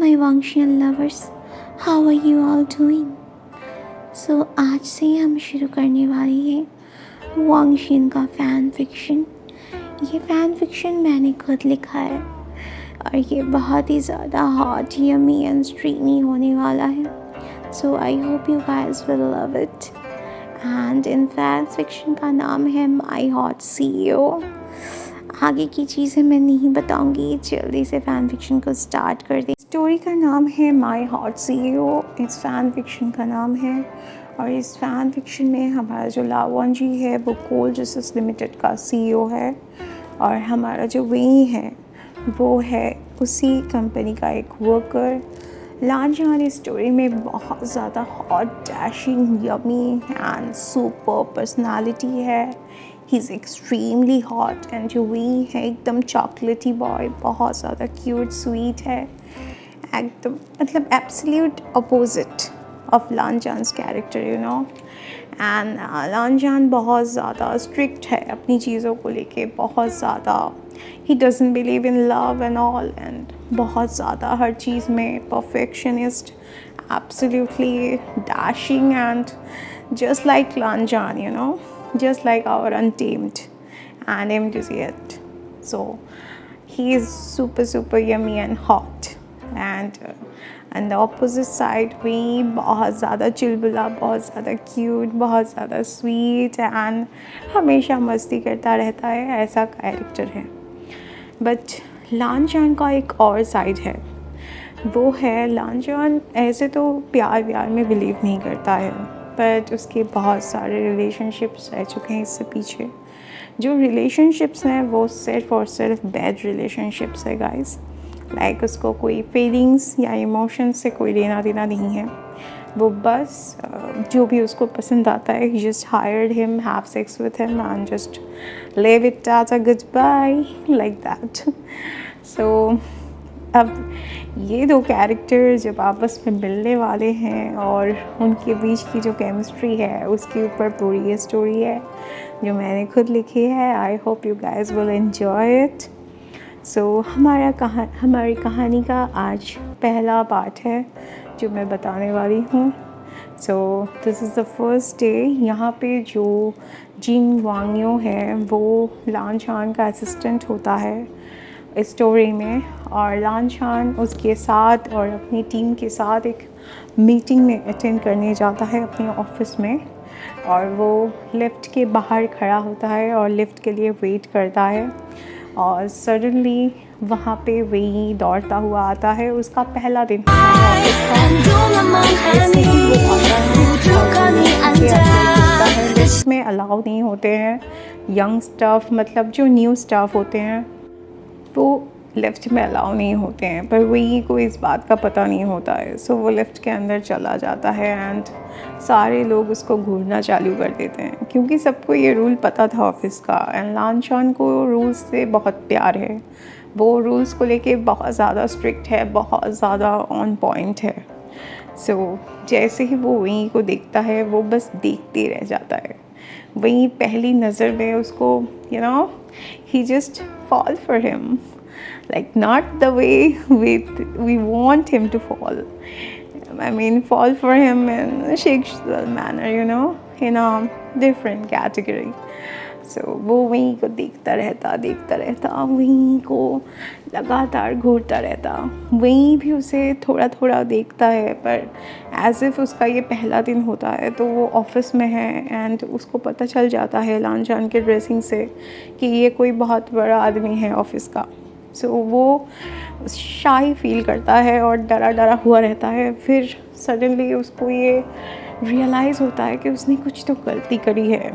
my Wangshian lovers, how are you all doing? So आज से हम शुरू करने वाले हैं वांगशिन का फ़ैन फिक्शन। ये फ़ैन फिक्शन मैंने खुद लिखा है और ये बहुत ही ज़्यादा हॉट, यमी एंड स्ट्रीमी होने वाला है। So I hope you guys will love it. And in fan fiction का नाम है माई हॉट CEO। आगे की चीज़ें मैं नहीं बताऊंगी, जल्दी से फ़ैन फिक्शन को स्टार्ट कर दें। स्टोरी का नाम है माई हॉट CEO, इस फ़ैन फिक्शन का नाम है। और इस फ़ैन फिक्शन में हमारा जो लावन जी है वो कोल जस्टिस लिमिटेड का CEO है, और हमारा जो वेई है वो है उसी कंपनी का एक वर्कर। लांजान इस स्टोरी में बहुत ज़्यादा hot, dashing, yummy and super personality है। He is extremely hot. And जो वेई है एकदम चॉकलेटी बॉय, बहुत ज़्यादा क्यूट स्वीट है, एकदम मतलब absolute opposite of Lan Zhan's character, you know. And Lan Zhan बहुत ज़्यादा स्ट्रिक्ट है अपनी चीज़ों को लेके, बहुत ज़्यादा he doesn't believe in love and all, and बहुत ज़्यादा हर चीज़ में perfectionist, absolutely dashing and just like Lanjan, you know, just like our Untamed and enthusiast. So he is super yummy and hot. And the opposite side we बहुत ज़्यादा चिलबुला, बहुत ज़्यादा cute, बहुत ज़्यादा sweet and हमेशा मस्ती करता रहता है, ऐसा कैरेक्टर है। बट लांजान का एक और साइड है, वो है लांजान ऐसे तो प्यार में बिलीव नहीं करता है, बट उसके बहुत सारे रिलेशनशिप्स रह चुके हैं इससे पीछे। जो रिलेशनशिप्स हैं वो सिर्फ़ और सिर्फ बैड रिलेशनशिप्स है गाइस। लाइक उसको कोई फीलिंग्स या इमोशंस से कोई लेना देना नहीं है। वो बस जो भी उसको पसंद आता है, he just hired him, have sex with him and just leave it as a goodbye like that. So अब ये दो कैरेक्टर जब आपस में मिलने वाले हैं और उनके बीच की जो केमिस्ट्री है उसके ऊपर पूरी ये स्टोरी है जो मैंने खुद लिखी है। I hope you guys will enjoy it. So हमारी कहानी का आज पहला पार्ट है जो मैं बताने वाली हूँ। So this is the first day. यहाँ पे जो जिन वांगयो है वो लांचान का असिस्टेंट होता है इस स्टोरी में, और लांचान उसके साथ और अपनी टीम के साथ एक मीटिंग में अटेंड करने जाता है अपने ऑफिस में, और वो लिफ्ट के बाहर खड़ा होता है और लिफ्ट के लिए वेट करता है। और सडनली वहाँ पे वही दौड़ता हुआ आता है। उसका पहला दिन लिफ्ट में अलाउ नहीं होते हैं यंग स्टाफ, मतलब जो न्यू स्टाफ होते हैं वो लिफ्ट में अलाउ नहीं होते हैं, पर वही को इस बात का पता नहीं होता है। सो वो लिफ्ट के अंदर चला जाता है एंड सारे लोग उसको घूरना चालू कर देते हैं, क्योंकि सबको ये रूल पता था ऑफिस का। एंड लांचान को रूल्स से बहुत प्यार है, वो रूल्स को लेके बहुत ज़्यादा स्ट्रिक्ट है, बहुत ज़्यादा ऑन पॉइंट है। सो जैसे ही वो वहीं को देखता है वो बस देखते रह जाता है। वहीं पहली नज़र में उसको you know he just fall for him, like not the way we want him to fall. I mean, fall for him in a sexual manner, you know, in a different category. So वो वहीं को देखता रहता, वहीं को लगातार घूरता रहता। वहीं भी उसे थोड़ा थोड़ा देखता है, पर एज इफ़ उसका ये पहला दिन होता है तो वो ऑफिस में है एंड उसको पता चल जाता है लांचान के ड्रेसिंग से कि ये कोई बहुत बड़ा आदमी है ऑफिस का। सो वो शाई फील करता है और डरा हुआ रहता है। फिर सडनली उसको ये रियलाइज़ होता है कि उसने कुछ तो गलती करी है।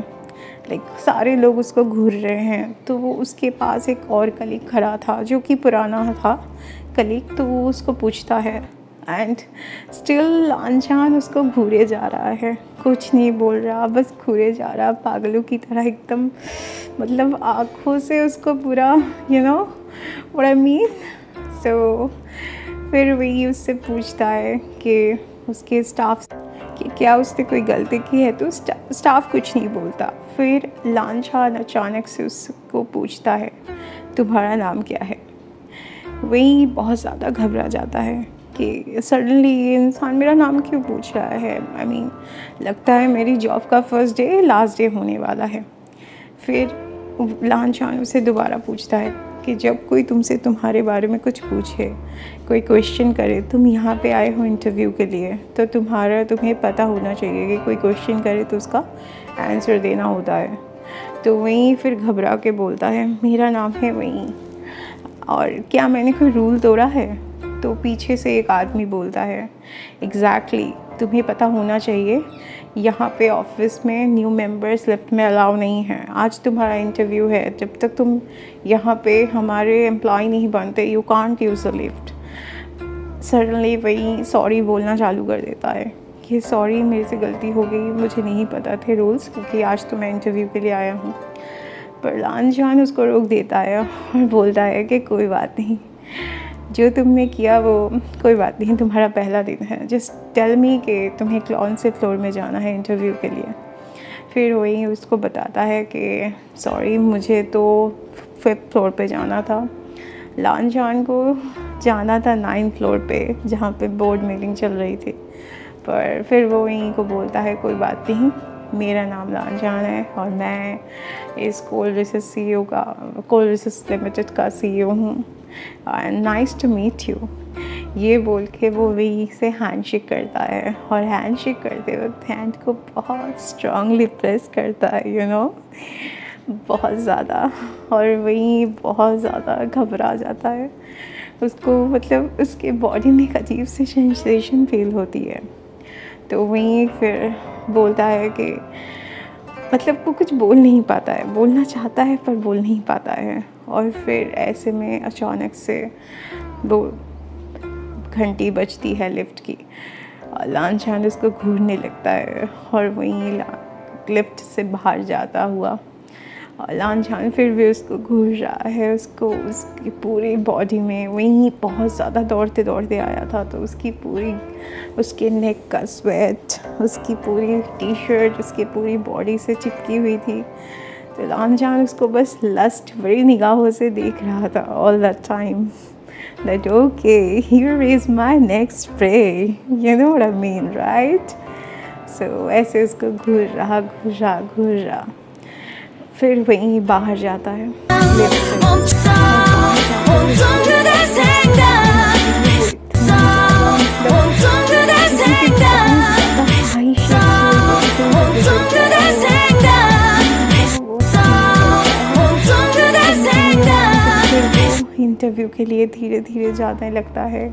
लाइक सारे लोग उसको घूर रहे हैं, तो वो उसके पास एक और कलीग खड़ा था जो कि पुराना था कलीग, तो वो उसको पूछता है एंड स्टिल लांचान उसको घूरे जा रहा है, कुछ नहीं बोल रहा, बस घूरे जा रहा पागलों की तरह एकदम, मतलब आँखों से उसको पूरा you know what I mean. So फिर वही उससे पूछता है कि उसके स्टाफ कि क्या उसने कोई गलती की है, तो स्टाफ कुछ नहीं बोलता। फिर लांचान अचानक से उसको पूछता है तुम्हारा नाम क्या है। वही बहुत ज़्यादा घबरा जाता है कि सडनली ये इंसान मेरा नाम क्यों पूछ रहा है। आई मीन लगता है मेरी जॉब का फर्स्ट डे लास्ट डे होने वाला है। फिर लांछान उसे दोबारा पूछता है कि जब कोई तुमसे तुम्हारे बारे में कुछ पूछे, कोई क्वेश्चन करे, तुम यहाँ पे आए हो इंटरव्यू के लिए, तो तुम्हें पता होना चाहिए कि कोई क्वेश्चन करे तो उसका आंसर देना होता है। तो वहीं फिर घबरा के बोलता है मेरा नाम है वहीं, और क्या मैंने कोई रूल तोड़ा है। तो पीछे से एक आदमी बोलता है एग्जैक्टली तुम्हें पता होना चाहिए, यहाँ पे ऑफिस में न्यू मेंबर्स लिफ्ट में अलाउ नहीं है। आज तुम्हारा इंटरव्यू है, जब तक तुम यहाँ पे हमारे एम्प्लॉय नहीं बनते you can't use the lift. Suddenly वही सॉरी बोलना चालू कर देता है कि सॉरी मेरे से गलती हो गई, मुझे नहीं पता थे रूल्स, क्योंकि आज तो मैं इंटरव्यू के लिए आया हूँ। पर लांछान उसको रोक देता है और बोलता है कि कोई बात नहीं, जो तुमने किया वो कोई बात नहीं, तुम्हारा पहला दिन है, जस्ट टेल मी कि तुम्हें कौन से फ्लोर में जाना है इंटरव्यू के लिए। फिर वही उसको बताता है कि सॉरी मुझे तो 5th फ्लोर पे जाना था। लांछान को जाना था 9th फ्लोर पे, जहाँ पे बोर्ड मीटिंग चल रही थी। पर फिर वो वहीं को बोलता है कोई बात नहीं, मेरा नाम लांछान है और मैं इस कोलरिसिस लिमिटेड का CEO हूँ, and nice to meet you. ये बोल के वो वहीं से हैंडशेक करता है, और हैंडशेक करते वक्त हैंड को बहुत स्ट्रांगली प्रेस करता है बहुत ज़्यादा, और वहीं बहुत ज़्यादा घबरा जाता है उसको, मतलब उसके बॉडी में एक अजीब सी सेंसेशन फील होती है। तो वहीं फिर बोलता है कि मतलब वो कुछ बोल नहीं पाता है, बोलना चाहता है पर बोल नहीं पाता है। और फिर ऐसे में अचानक से वो घंटी बजती है लिफ्ट की, और लांछान उसको घूरने लगता है और वहीं लिफ्ट से बाहर जाता हुआ, और लांछान फिर भी उसको घूर रहा है, उसको उसकी पूरी बॉडी में, वहीं बहुत ज़्यादा दौड़ते दौड़ते आया था तो उसके नेक का स्वेट, उसकी पूरी टी-शर्ट उसकी पूरी बॉडी से चिपकी हुई थी। तो लांछान उसको बस लस्ट भरी निगाहों से देख रहा था all the time, that okay, here is my next prey, you know what I mean, right? So ऐसे उसको घूर रहा, फिर वहीं बाहर जाता है इंटरव्यू के लिए धीरे धीरे जाने लगता है।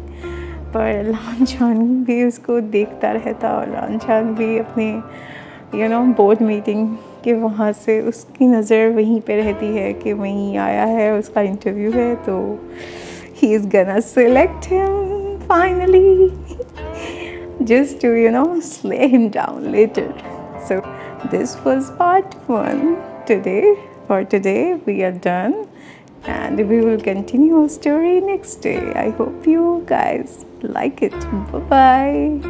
पर लांछान भी उसको देखता रहता, और लांछान भी अपने बोर्ड मीटिंग के वहाँ से उसकी नज़र वहीं पे रहती है कि वहीं आया है, उसका इंटरव्यू है, तो ही इज़ गना select him finally, just to slay him down later. So this was part 1 today. For today we are done, and we will continue our story next day. I hope you guys like it. Bye bye.